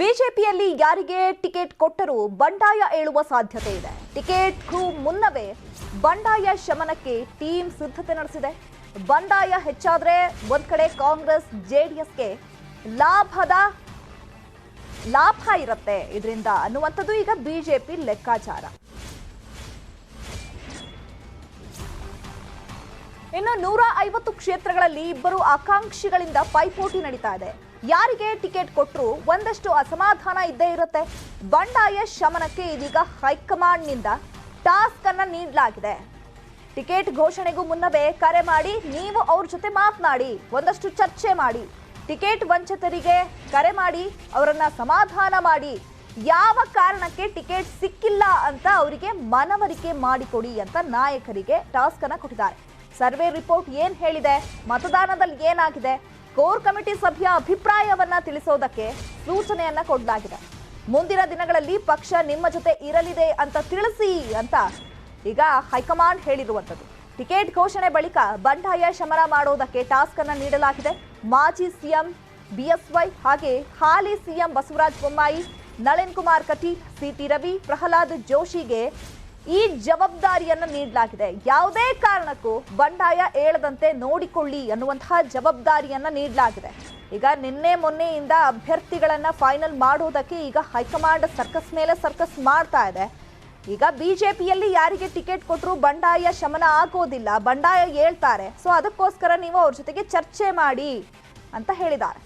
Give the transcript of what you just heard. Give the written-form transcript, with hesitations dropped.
ಬಿಜೆಪಿಯಲ್ಲಿ ಯಾರಿಗೆ ಟಿಕೆಟ್ ಕೊಟ್ಟರೂ ಬಂಡಾಯ ಏಳುವ ಸಾಧ್ಯತೆ ಇದೆ. ಟಿಕೆಟ್ಗೂ ಮುನ್ನವೇ ಬಂಡಾಯ ಶಮನಕ್ಕೆ ಟೀಮ್ ಸಿದ್ಧತೆ ನಡೆಸಿದೆ. ಬಂಡಾಯ ಹೆಚ್ಚಾದ್ರೆ ಒಂದ್ ಕಡೆ ಕಾಂಗ್ರೆಸ್ ಜೆಡಿಎಸ್ಗೆ ಲಾಭ ಇರುತ್ತೆ ಇದರಿಂದ ಅನ್ನುವಂಥದ್ದು ಈಗ ಬಿಜೆಪಿ ಲೆಕ್ಕಾಚಾರ. ಇನ್ನು 150 ಕ್ಷೇತ್ರಗಳಲ್ಲಿ ಇಬ್ಬರು ಆಕಾಂಕ್ಷಿಗಳಿಂದ ಪೈಪೋಟಿ ನಡೀತಾ ಇದೆ. ಯಾರಿಗೆ ಟಿಕೆಟ್ ಕೊಟ್ಟರು ಒಂದಷ್ಟು ಅಸಮಾಧಾನ ಇದ್ದೇ ಇರುತ್ತೆ. ಬಂಡಾಯ ಶಮನಕ್ಕೆ ಇದೀಗ ಹೈಕಮಾಂಡ್ನಿಂದ ಟಾಸ್ಕ್ ಅನ್ನ ನೀಡಲಾಗಿದೆ. ಟಿಕೆಟ್ ಘೋಷಣೆಗೂ ಮುನ್ನವೇ ಕರೆ ಮಾಡಿ ನೀವು ಅವ್ರ ಜೊತೆ ಮಾತನಾಡಿ, ಒಂದಷ್ಟು ಚರ್ಚೆ ಮಾಡಿ, ಟಿಕೆಟ್ ವಂಚಿತರಿಗೆ ಕರೆ ಮಾಡಿ ಅವರನ್ನ ಸಮಾಧಾನ ಮಾಡಿ, ಯಾವ ಕಾರಣಕ್ಕೆ ಟಿಕೆಟ್ ಸಿಕ್ಕಿಲ್ಲ ಅಂತ ಅವರಿಗೆ ಮನವರಿಕೆ ಮಾಡಿಕೊಡಿ ಅಂತ ನಾಯಕರಿಗೆ ಟಾಸ್ಕ್ ಅನ್ನ ಕೊಟ್ಟಿದ್ದಾರೆ. ಸರ್ವೆ ರಿಪೋರ್ಟ್ ಏನ್ ಹೇಳಿದೆ, ಮತದಾನದಲ್ಲಿ ಏನಾಗಿದೆ, ಕೋರ್ ಕಮಿಟಿ ಸಭೆಯ ಅಭಿಪ್ರಾಯವನ್ನ ತಿಳಿಸೋದಕ್ಕೆ ಸೂಚನೆಯನ್ನ ಕೊಡಲಾಗಿದೆ. ಮುಂದಿನ ದಿನಗಳಲ್ಲಿ ಪಕ್ಷ ನಿಮ್ಮ ಜೊತೆ ಇರಲಿದೆ ಅಂತ ತಿಳಿಸಿ ಅಂತ ಈಗ ಹೈಕಮಾಂಡ್ ಹೇಳಿರುವಂಥದ್ದು. ಟಿಕೆಟ್ ಘೋಷಣೆ ಬಳಿಕ ಬಂಡಾಯ ಶಮನ ಮಾಡೋದಕ್ಕೆ ಟಾಸ್ಕ್ ಅನ್ನ ನೀಡಲಾಗಿದೆ. ಮಾಜಿ ಸಿಎಂ ಬಿಎಸ್ವೈ ಹಾಗೆ ಹಾಲಿ ಸಿಎಂ ಬಸವರಾಜ ಬೊಮ್ಮಾಯಿ, ನಳಿನ್ ಕುಮಾರ್ ಕಟೀಲ್, ಸಿಟಿ ರವಿ, ಪ್ರಹ್ಲಾದ್ ಜೋಶಿಗೆ ಈ ಜವಾಬ್ದಾರಿಯನ್ನ ನೀಡಲಾಗಿದೆ. ಯಾವುದೇ ಕಾರಣಕ್ಕೂ ಬಂಡಾಯ ಏಳದಂತೆ ನೋಡಿಕೊಳ್ಳಿ ಅನ್ನುವಂತಹ ಜವಾಬ್ದಾರಿಯನ್ನ ನೀಡಲಾಗಿದೆ. ಈಗ ನಿನ್ನೆ ಮೊನ್ನೆಯಿಂದ ಅಭ್ಯರ್ಥಿಗಳನ್ನ ಫೈನಲ್ ಮಾಡೋದಕ್ಕೆ ಈಗ ಹೈಕಮಾಂಡ್ ಸರ್ಕಸ್ ಮೇಲೆ ಸರ್ಕಸ್ ಮಾಡ್ತಾ ಇದೆ. ಈಗ ಬಿಜೆಪಿಯಲ್ಲಿ ಯಾರಿಗೆ ಟಿಕೆಟ್ ಕೊಟ್ಟರು ಬಂಡಾಯ ಶಮನ ಆಗೋದಿಲ್ಲ, ಬಂಡಾಯ ಏಳ್ತಾರೆ. ಸೊ ಅದಕ್ಕೋಸ್ಕರ ನೀವು ಅವ್ರ ಜೊತೆಗೆ ಚರ್ಚೆ ಮಾಡಿ ಅಂತ ಹೇಳಿದ್ದಾರೆ.